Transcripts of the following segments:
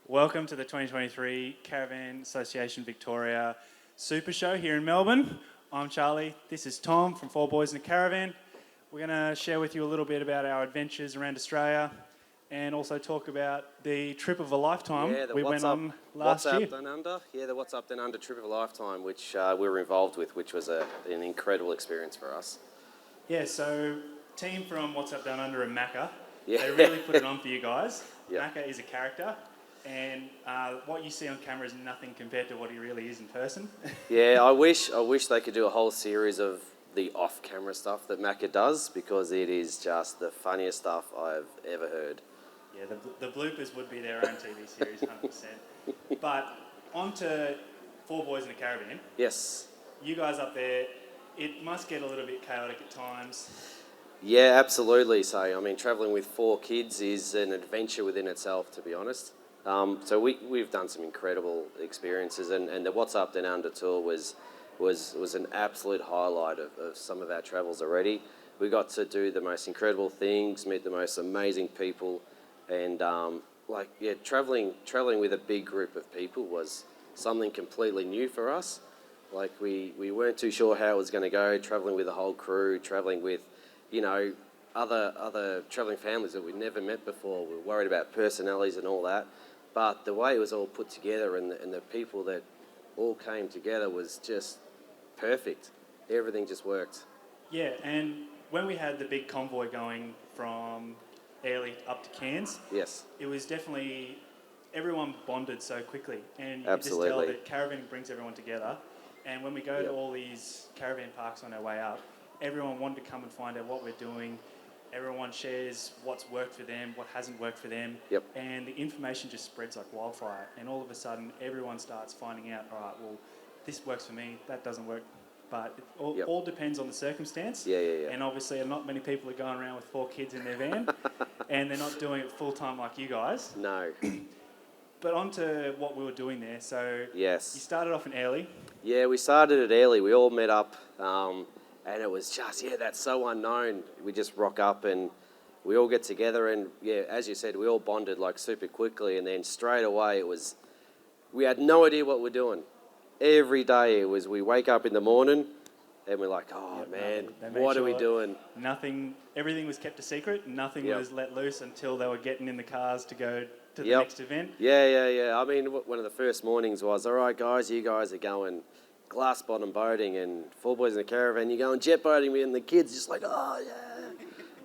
Welcome to the 2023 Caravan Association Victoria Supershow here in Melbourne. I'm Charlie. This is Tom from Four Boys in a Caravan. We're going to share with you a little bit about our adventures around Australia and also talk about the trip of a lifetime we went on last year. Down Under. Yeah, the What's Up Down Under trip of a lifetime, which we were involved with, which was an incredible experience for us. Yeah, so team from What's Up Down Under and Macca, Yeah. they really put it on for you guys. Yep. Macca is a character, and what you see on camera is nothing compared to what he really is in person. Yeah, I wish they could do a whole series of the off-camera stuff that Macca does, because it is just the funniest stuff I've ever heard. Yeah, the bloopers would be their own TV series, 100%. But on to Four Boys in a Caravan. Yes. You guys up there, it must get a little bit chaotic at times. Yeah, absolutely. So, I mean, travelling with 4 kids is an adventure within itself, to be honest. So we've done some incredible experiences, and the What's Up Down Under tour was an absolute highlight of some of our travels already. We got to do the most incredible things, meet the most amazing people, and traveling with a big group of people was something completely new for us. Like we weren't too sure how it was going to go, traveling with the whole crew, traveling with, other traveling families that we'd never met before. We were worried about personalities and all that. But the way it was all put together and the people that all came together was just perfect. Everything just worked. Yeah, and when we had the big convoy going from Airlie up to Cairns, Yes. it was definitely, everyone bonded so quickly. And you Absolutely. could just tell that caravanning brings everyone together. And when we go to all these caravan parks on our way up, everyone wanted to come and find out what we're doing. Everyone shares what's worked for them, what hasn't worked for them. Yep. And the information just spreads like wildfire. And all of a sudden, everyone starts finding out, all right, well, this works for me, that doesn't work. But it all depends on the circumstance. Yeah. And obviously, not many people are going around with 4 kids in their van. And they're not doing it full-time like you guys. No. But on to what we were doing there. So Yes. you started off in Airlie. Yeah, we started at Airlie. We all met up, and it was just, that's so unknown. We just rock up and we all get together, and as you said, we all bonded like super quickly, and then straight away we had no idea what we're doing. Every day we wake up in the morning and we're like, what are we doing? Everything was kept a secret. Nothing was let loose until they were getting in the cars to go to the next event. Yeah. I mean, one of the first mornings was, all right, guys, you guys are going glass bottom boating, and Four Boys in a Caravan, you're going jet boating, and the kids just like, oh, yeah.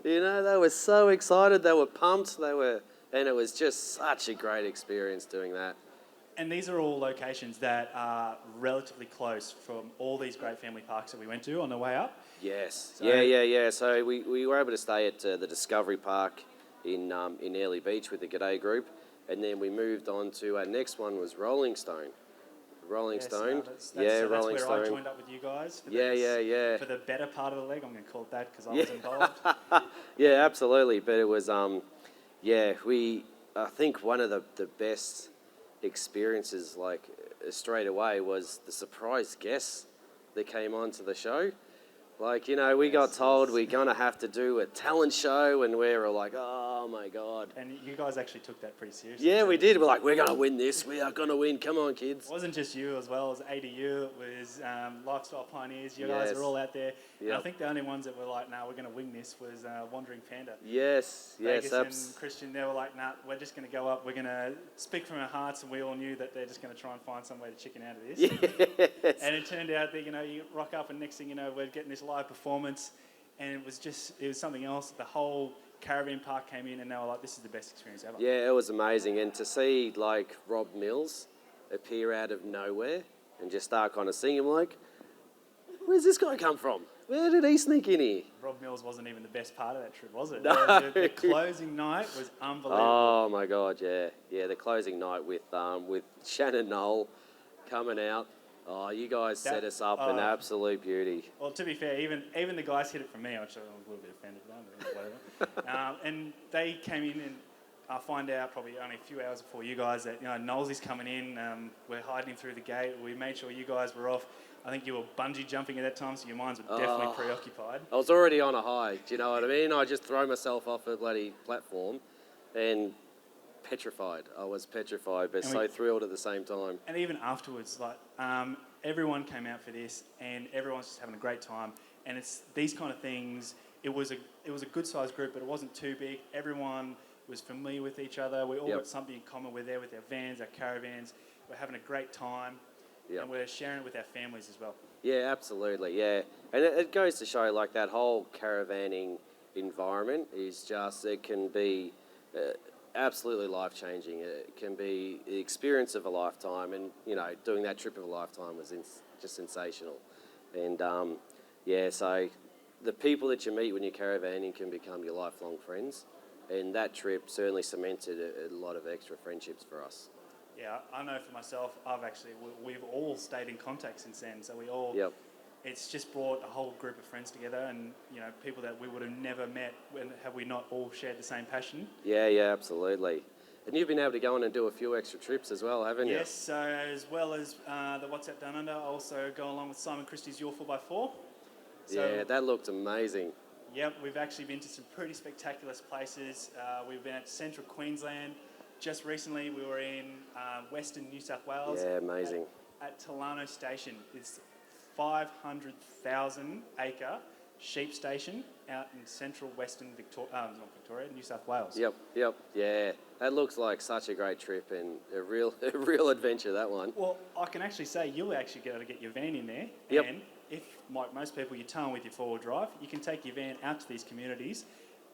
They were so excited. They were pumped. And it was just such a great experience doing that. And these are all locations that are relatively close from all these great family parks that we went to on the way up. Yes. Yeah. So we were able to stay at the Discovery Park in Airlie Beach with the G'day group, and then we moved on to our next one was Rolling Stone. Rolling Stone. That's Rolling where Stone. I joined up with you guys. For Yeah. For the better part of the leg, I'm going to call it that because I was involved. Yeah, absolutely. But it was, I think one of the best experiences, like straight away, was the surprise guests that came on to the show. Like, we got told we're going to have to do a talent show, and we were like, oh my God. And you guys actually took that pretty seriously. Yeah, we did. We're like, we're going to win this. We are going to win. Come on, kids. It wasn't just you as well as ADU. It was Lifestyle Pioneers. You guys are all out there. Yep. And I think the only ones that were like, we're going to win this was Wandering Panda. Yes. Vegas and Christian, they were like, we're just going to go up. We're going to speak from our hearts, and we all knew that they're just going to try and find some way to chicken out of this. Yes. And it turned out that, you rock up, and next thing you know, we're getting this live performance, and it was something else. The whole caravan park came in, and they were like, this is the best experience ever. Yeah, it was amazing. And to see, like, Rob Mills appear out of nowhere and just start kind of singing, like, where's this guy come from? Where did he sneak in here? Rob Mills wasn't even the best part of that trip, was it? No. The closing night was unbelievable. Oh, my God, yeah. Yeah, the closing night with Shannon Knoll coming out. Oh, you guys set us up an absolute beauty. Well, to be fair, even the guys hit it from me, which I was a little bit offended by, but whatever. And they came in, and I find out probably only a few hours before you guys that Knowles is coming in. We're hiding him through the gate. We made sure you guys were off. I think you were bungee jumping at that time, so your minds were definitely preoccupied. I was already on a high, do you know what I mean? I just throw myself off a bloody platform, and petrified. I was petrified, but And so thrilled at the same time. And even afterwards, like everyone came out for this, and everyone's just having a great time. And it's these kind of things. It was a good sized group, but it wasn't too big. Everyone was familiar with each other. We all got something in common. We're there with our vans, our caravans. We're having a great time, and we're sharing it with our families as well. Yeah, absolutely. Yeah, and it goes to show like that whole caravanning environment is just it can be absolutely life changing. It can be the experience of a lifetime, and doing that trip of a lifetime was just sensational. And so the people that you meet when you're caravanning can become your lifelong friends, and that trip certainly cemented a lot of extra friendships for us. Yeah, I know for myself, we've all stayed in contact since then. So we all, it's just brought a whole group of friends together, and people that we would have never met had we not all shared the same passion. Yeah, absolutely. And you've been able to go on and do a few extra trips as well, haven't you? Yes, so as well as the What's That Down Under, I also go along with Simon Christie's Your 4x4. So, yeah, that looked amazing. Yep, we've actually been to some pretty spectacular places. We've been at central Queensland. Just recently, we were in Western New South Wales. Yeah, amazing. At Tulano Station. It's 500,000 acre sheep station out in central Western New South Wales. Yep, yeah. That looks like such a great trip and a real adventure, that one. Well, I can actually say you'll actually be able to get your van in there. Yep. And if, like most people, you tow them with your four-wheel drive, you can take your van out to these communities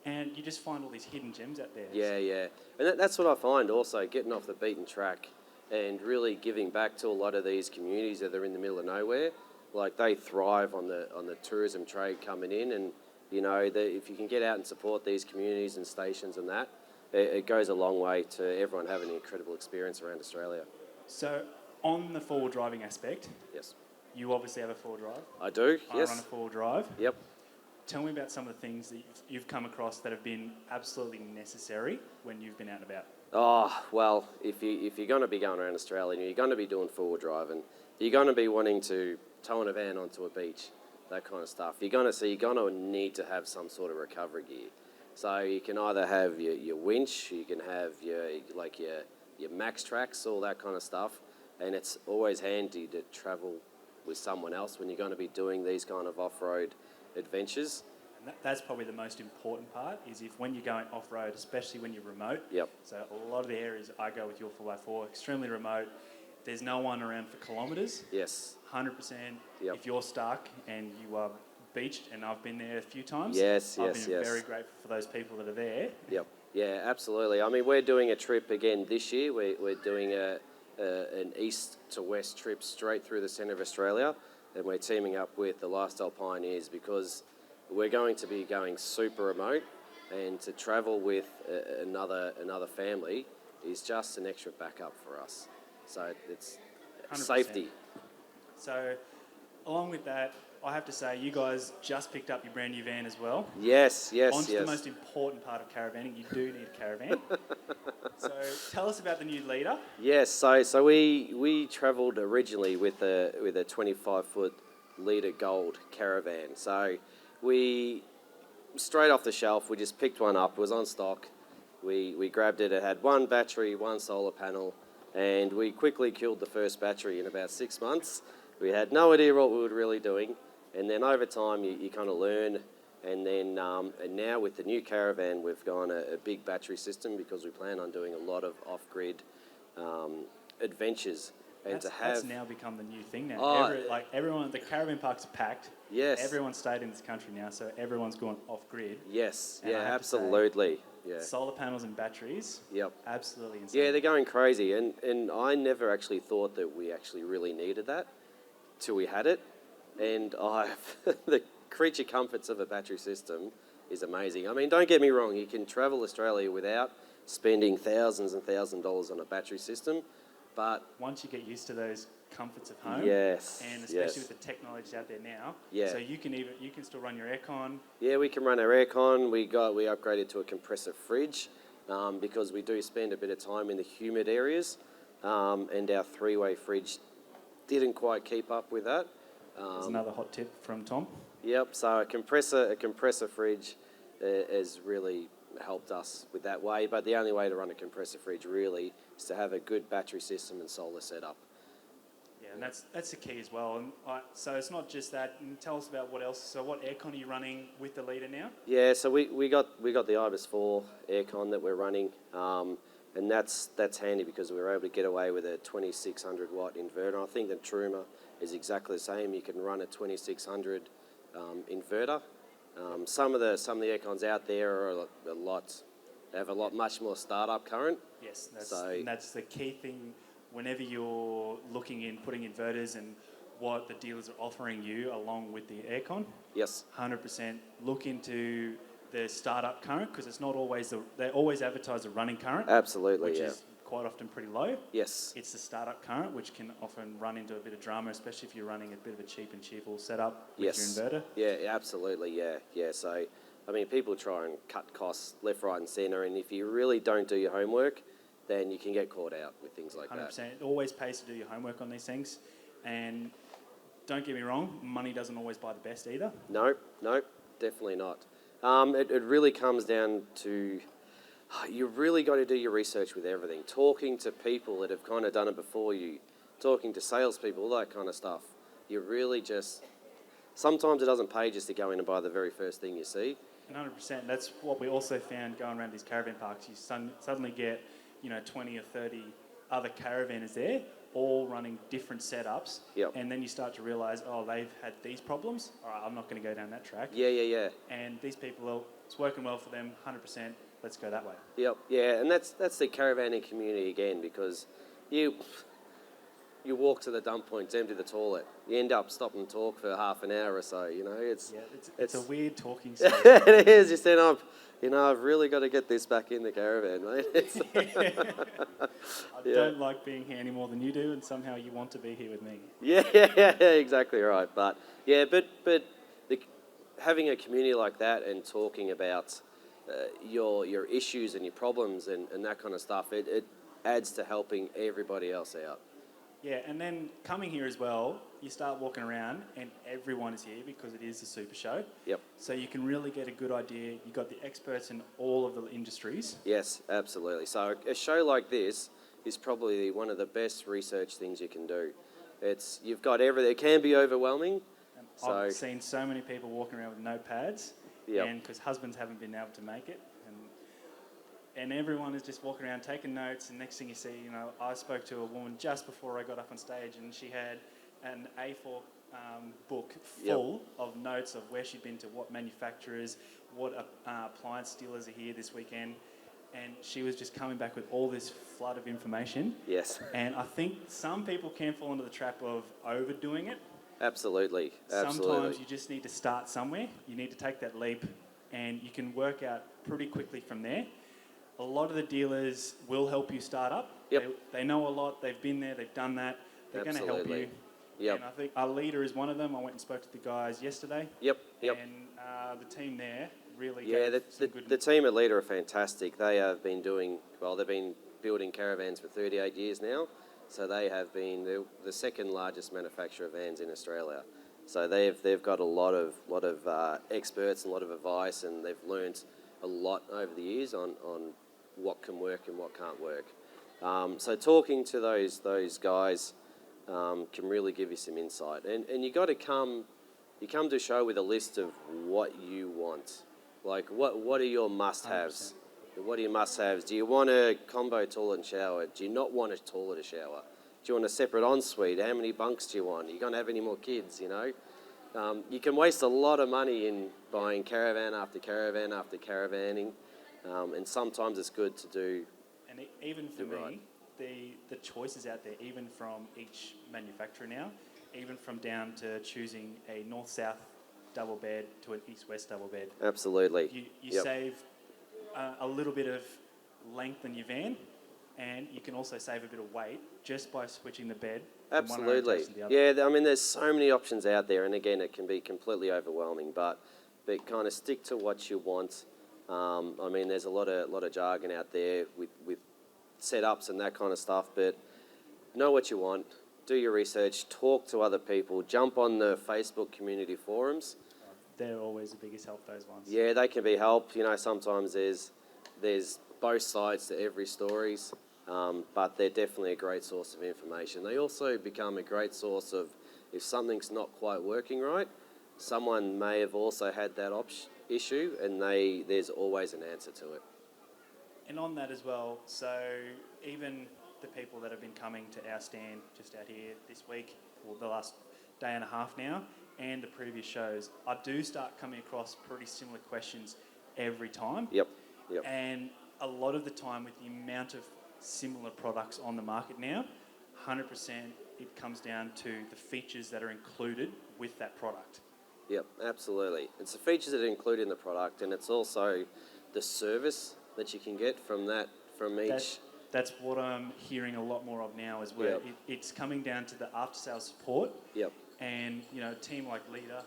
and you just find all these hidden gems out there. Yeah. And that's what I find also, getting off the beaten track and really giving back to a lot of these communities that are in the middle of nowhere. Like, they thrive on the tourism trade coming in, and if you can get out and support these communities and stations and that, it goes a long way to everyone having an incredible experience around Australia. So, on the four-wheel driving aspect, yes, you obviously have a four-wheel drive. I do. Yes, I run a four-wheel drive. Yep. Tell me about some of the things that you've come across that have been absolutely necessary when you've been out and about. Oh, well, if you're going to be going around Australia, you're going to be doing four-wheel driving, you're going to be wanting to tow in a van onto a beach, that kind of stuff. You're going to need to have some sort of recovery gear. So you can either have your winch, you can have your max tracks, all that kind of stuff, and it's always handy to travel with someone else when you're going to be doing these kind of off-road adventures. And that's probably the most important part, is when you're going off-road, especially when you're remote. Yep. So a lot of the areas I go with your 4x4, extremely remote. There's no one around for kilometres. Yes. 100%. Yep. If you're stuck and you are beached, and I've been there a few times. Yes. I've been very grateful for those people that are there. Yep. Yeah, absolutely. I mean, we're doing a trip again this year. We're doing an east to west trip straight through the centre of Australia, and we're teaming up with the Lifestyle Pioneers because we're going to be going super remote, and to travel with another family is just an extra backup for us. So it's 100%. Safety. So along with that, I have to say, you guys just picked up your brand new van as well. Yes. On to the most important part of caravanning. You do need a caravan. So tell us about the new Leader. Yes, so we travelled originally with a 25-foot Leader Gold caravan. So we, straight off the shelf, we just picked one up. It was on stock. We grabbed it. It had one battery, one solar panel, and we quickly killed the first battery in about 6 months. We had no idea what we were really doing, and then over time you kind of learn, and then and now with the new caravan we've gone a big battery system because we plan on doing a lot of off-grid adventures. And that's now become the new thing now. Everyone, the caravan parks are packed. Yes. Everyone's stayed in this country now, so everyone's gone off-grid. Yes, and absolutely. Yeah. Solar panels and batteries. Yep. Absolutely insane. Yeah, they're going crazy, and I never actually thought that we actually really needed that till we had it. And the creature comforts of a battery system is amazing. I mean, don't get me wrong, you can travel Australia without spending thousands and thousands of dollars on a battery system, but once you get used to those comforts of home, yes, and especially with the technology out there now, so you can still run your aircon. Yeah, we can run our aircon. We upgraded to a compressor fridge because we do spend a bit of time in the humid areas, and our three-way fridge didn't quite keep up with that. There's another hot tip from Tom. Yep. So a compressor fridge is really helped us with that way. But the only way to run a compressor fridge really is to have a good battery system and solar setup. Yeah, and that's the key as well. And so it's not just that. And tell us about what else. So what aircon are you running with the Leader now? Yeah, so we got the Ibis 4 aircon that we're running, and that's handy because we were able to get away with a 2600 watt inverter. I think the Truma is exactly the same. You can run a 2600 inverter. Some of the aircons out there are they have a lot much more startup current. Yes, So that's the key thing. Whenever you're looking in putting inverters and what the dealers are offering you along with the aircon, yes, 100% look into the startup current, because it's not always they always advertise a running current, absolutely, which yeah. is quite often pretty low. Yes. It's the startup current, which can often run into a bit of drama, especially if you're running a bit of a cheap and cheerful setup with Yes. your inverter. Yeah, absolutely, yeah. So, I mean, people try and cut costs left, right and centre, and if you really don't do your homework, then you can get caught out with things like 100%. that. It always pays to do your homework on these things. And don't get me wrong, money doesn't always buy the best either. Nope, definitely not. It really comes down to, you've really got to do your research with everything. Talking to people that have kind of done it before you, talking to salespeople, all that kind of stuff. You really just, sometimes it doesn't pay just to go in and buy the very first thing you see. 100%. That's what we also found going around these caravan parks. You suddenly get, 20 or 30 other caravanners there, all running different setups. Yep. And then you start to realise, they've had these problems. All right, I'm not going to go down that track. Yeah. And these people, it's working well for them, 100%. Let's go that way. Yep, yeah, and that's the caravanning community again, because you walk to the dump point, empty the toilet, you end up stopping to talk for half an hour or so. It's a weird talking space. It is. You stand up. I've really got to get this back in the caravan, mate. I don't like being here any more than you do, and somehow you want to be here with me. Yeah, exactly right. But having a community like that and talking about your issues and your problems and that kind of stuff, it adds to helping everybody else out. Yeah, and then coming here as well, you start walking around and everyone is here because it is a super show. Yep. So you can really get a good idea. You've got the experts in all of the industries. Yes, absolutely. So a show like this is probably one of the best research things you can do. You've got everything. It can be overwhelming. And I've seen so many people walking around with notepads, Yep. and because husbands haven't been able to make it, and everyone is just walking around taking notes, and next thing you see, I spoke to a woman just before I got up on stage, and she had an A4 book full of notes of where she'd been to, what manufacturers, what appliance dealers are here this weekend, and she was just coming back with all this flood of information. Yes. And I think some people can fall into the trap of overdoing it. Absolutely. Sometimes you just need to start somewhere. You need to take that leap, and you can work out pretty quickly from there. A lot of the dealers will help you start up. Yep. They know a lot. They've been there. They've done that. They're going to help you. Yep. And I think our leader is one of them. I went and spoke to the guys yesterday. Yep. And the team there really the team at Leader are fantastic. They have been they've been building caravans for 38 years now. So they have been the second largest manufacturer of vans in Australia. So they've got a lot of experts and a lot of advice, and they've learnt a lot over the years on what can work and what can't work. So talking to those guys can really give you some insight. And you come to a show with a list of what you want. Like what are your must-haves? 100%. What are your must-haves? Do you want a combo toilet and shower? Do you not want a toilet or shower? Do you want a separate ensuite? How many bunks do you want? Are you going to have any more kids, You can waste a lot of money in buying caravan after caravan after caravanning, and sometimes it's good to do. And even for me, right. the choices out there, even from each manufacturer now, even from down to choosing a north-south double bed to an east-west double bed. Absolutely. You save a little bit of length in your van, and you can also save a bit of weight just by switching the bed. Absolutely. From one orientation to the other. Yeah, I mean, there's so many options out there, and again, it can be completely overwhelming. But kind of stick to what you want. I mean, there's a lot of jargon out there with setups and that kind of stuff. But know what you want. Do your research. Talk to other people. Jump on the Facebook community forums. They're always the biggest help, those ones. Yeah, they can be help. Sometimes there's there's both sides to every stories, but they're definitely a great source of information. They also become a great source of, if something's not quite working right, someone may have also had that issue, and there's always an answer to it. And on that as well, so even the people that have been coming to our stand just out here this week, or the last day and a half now, and the previous shows, I do start coming across pretty similar questions every time. Yep. And a lot of the time, with the amount of similar products on the market now, 100% it comes down to the features that are included with that product. Yep, absolutely. It's the features that are included in the product, and it's also the service that you can get from each. That's what I'm hearing a lot more of now, is where it's coming down to the after-sales support. Yep. And, a team like Leader,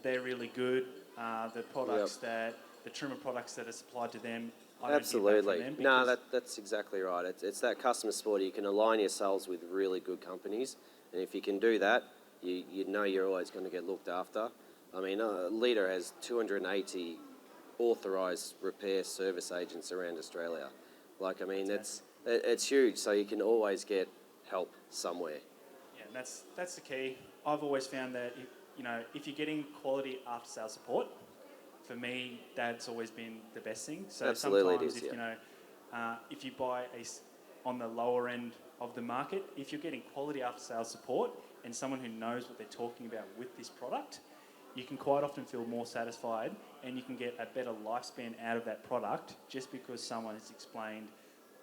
they're really good. The products the Truma products that are supplied to them, I Absolutely. don't hear back from them. No, that's exactly right. It's that customer support. You can align yourselves with really good companies, and if you can do that, you know you're always going to get looked after. I mean, Leader has 280 authorised repair service agents around Australia. Like, I mean, it's huge, so you can always get help somewhere. Yeah, and that's the key. I've always found that if you're getting quality after-sales support, for me, that's always been the best thing. So Absolutely sometimes it is, if you buy on the lower end of the market, if you're getting quality after-sales support and someone who knows what they're talking about with this product, you can quite often feel more satisfied, and you can get a better lifespan out of that product just because someone has explained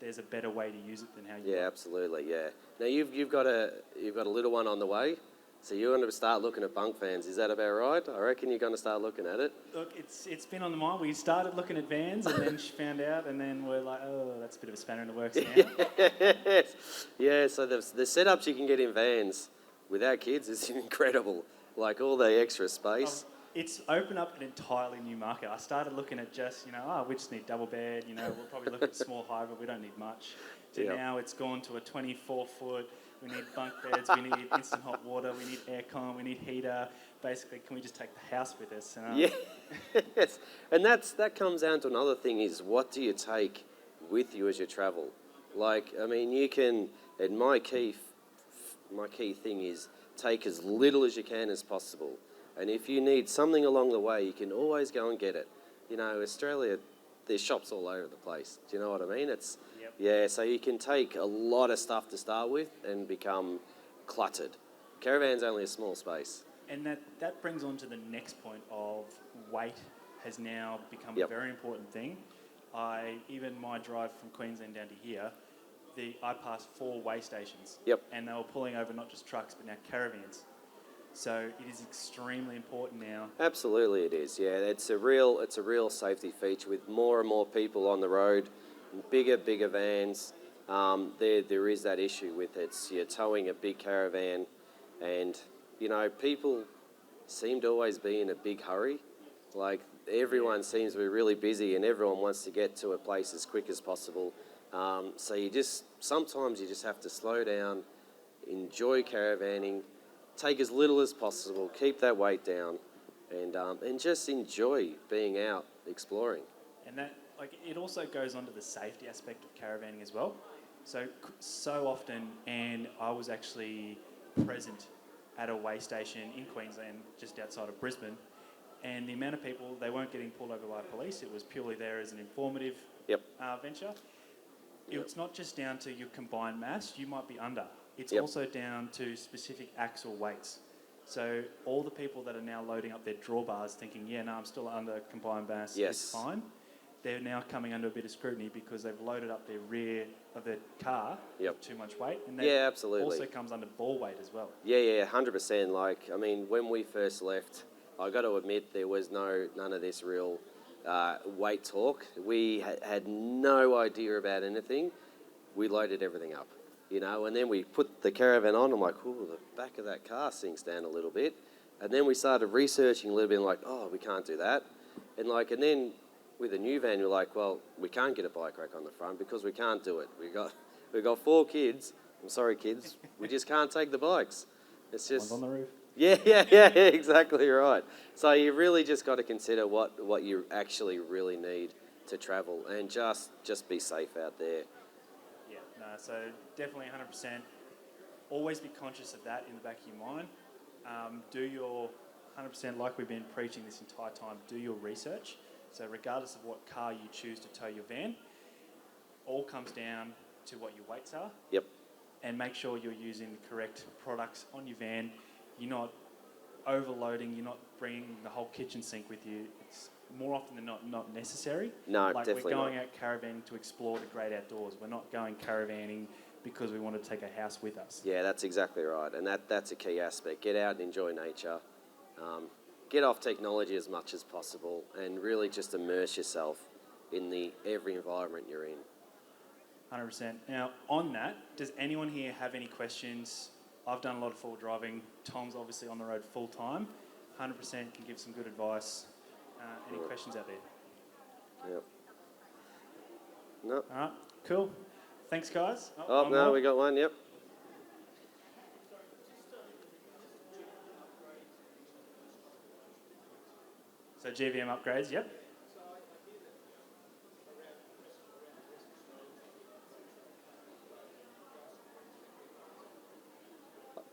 there's a better way to use it than how you. Yeah, absolutely. Yeah. Now you've got a little one on the way, so you're going to start looking at bunk fans. Is that about right? I reckon you're going to start looking at it. Look, it's been on the mind. We started looking at vans, and then she found out, and then we're like, oh, that's a bit of a spanner in the works now. Yes. Yeah. So the setups you can get in vans without kids is incredible. Like all the extra space. It's opened up an entirely new market. I started looking at just, we just need double bed, we'll probably look at small hybrid, we don't need much. Now it's gone to a 24-foot, we need bunk beds, we need instant hot water, we need aircon, we need heater. Basically, can we just take the house with us? Yes. And that comes down to another thing, is what do you take with you as you travel? Like, I mean, you can, and my key thing is, take as little as you can as possible. And if you need something along the way, you can always go and get it. Australia, there's shops all over the place. Do you know what I mean? So you can take a lot of stuff to start with and become cluttered. Caravan's only a small space. And that brings on to the next point of weight has now become a very important thing. Even my drive from Queensland down to here, I passed 4 weigh stations. And they were pulling over not just trucks, but now caravans. So it is extremely important now. Absolutely it is, yeah. It's a real safety feature with more and more people on the road, bigger vans. There is that issue with it. You're towing a big caravan, and, people seem to always be in a big hurry. Like, everyone seems to be really busy, and everyone wants to get to a place as quick as possible. So sometimes you just have to slow down, enjoy caravanning, take as little as possible, keep that weight down, and just enjoy being out exploring. And that, it also goes on to the safety aspect of caravanning as well. So often, and I was actually present at a weigh station in Queensland, just outside of Brisbane, and the amount of people, they weren't getting pulled over by police. It was purely there as an informative venture. It's not just down to your combined mass, you might be under. It's also down to specific axle weights. So all the people that are now loading up their drawbars thinking, I'm still under combined mass, it's fine. They're now coming under a bit of scrutiny because they've loaded up their rear of their car with too much weight. And that absolutely. also comes under ball weight as well. 100%. Like, I mean, when we first left, I got to admit there was none of this real weight talk. We had no idea about anything. We loaded everything up, and then we put the caravan on. I'm like, the back of that car sinks down a little bit. And then we started researching a little bit and like, we can't do that. And then with a new van, you're like, well, we can't get a bike rack on the front because we can't do it. We've got 4 kids. I'm sorry, kids. We just can't take the bikes. It's just... One's on the roof. Yeah, exactly right. So you really just got to consider what you actually really need to travel, and just be safe out there. Yeah, no, so definitely 100%. Always be conscious of that in the back of your mind. Do your 100%, like we've been preaching this entire time, do your research. So regardless of what car you choose to tow your van, all comes down to what your weights are. Yep. And make sure you're using the correct products on your van. You're not overloading, you're not bringing the whole kitchen sink with you. It's more often than not necessary. No, like definitely we're going not. out caravanning to explore the great outdoors. We're not going caravanning because we want to take a house with us. Yeah, that's exactly right, and that's a key aspect. Get out and enjoy nature. Get off technology as much as possible, and really just immerse yourself in every environment you're in. 100%. Now, on that, does anyone here have any questions? I've done a lot of full driving. Tom's obviously on the road full time. 100% can give some good advice. Any questions out there? Yep. No. All right, cool. Thanks, guys. Oh, no, we got one, yep. So GVM upgrades, yep.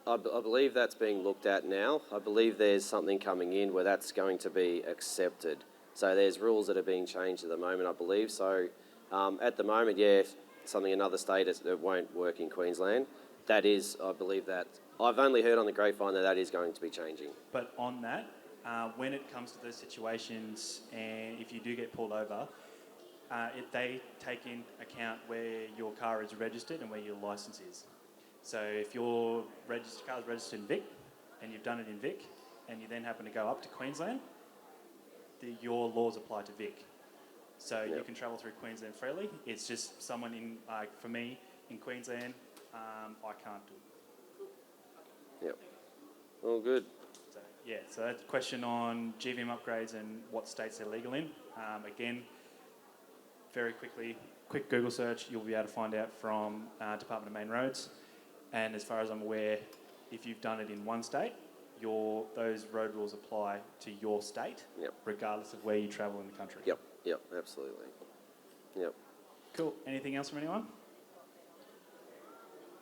I believe that's being looked at now. I believe there's something coming in where that's going to be accepted. So there's rules that are being changed at the moment, I believe. So at the moment, yeah, if something another state that won't work in Queensland, that is, I believe that, I've only heard on the grapevine that is going to be changing. But on that, when it comes to those situations, and if you do get pulled over, they take in account where your car is registered and where your licence is. So if your car is registered in Vic, and you've done it in Vic, and you then happen to go up to Queensland, your laws apply to Vic. So you can travel through Queensland freely. It's just someone for me, in Queensland, I can't do it. Yep. All good. So, yeah, so that's a question on GVM upgrades and what states they're legal in. Again, very quickly, quick Google search, you'll be able to find out from Department of Main Roads. And as far as I'm aware, if you've done it in one state, those road rules apply to your state, regardless of where you travel in the country. Yep, absolutely. Yep. Cool. Anything else from anyone?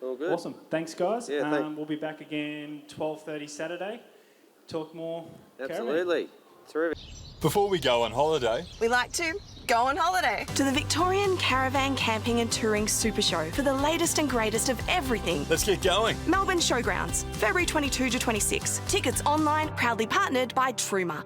All good. Awesome. Thanks, guys. Yeah, we'll be back again 12:30 Saturday. Talk more. Absolutely. Terrific. Before we go on holiday, we like to go on holiday to the Victorian Caravan Camping and Touring Supershow for the latest and greatest of everything. let's get going. Melbourne Showgrounds, February 22 to 26. Tickets online, proudly partnered by Truma.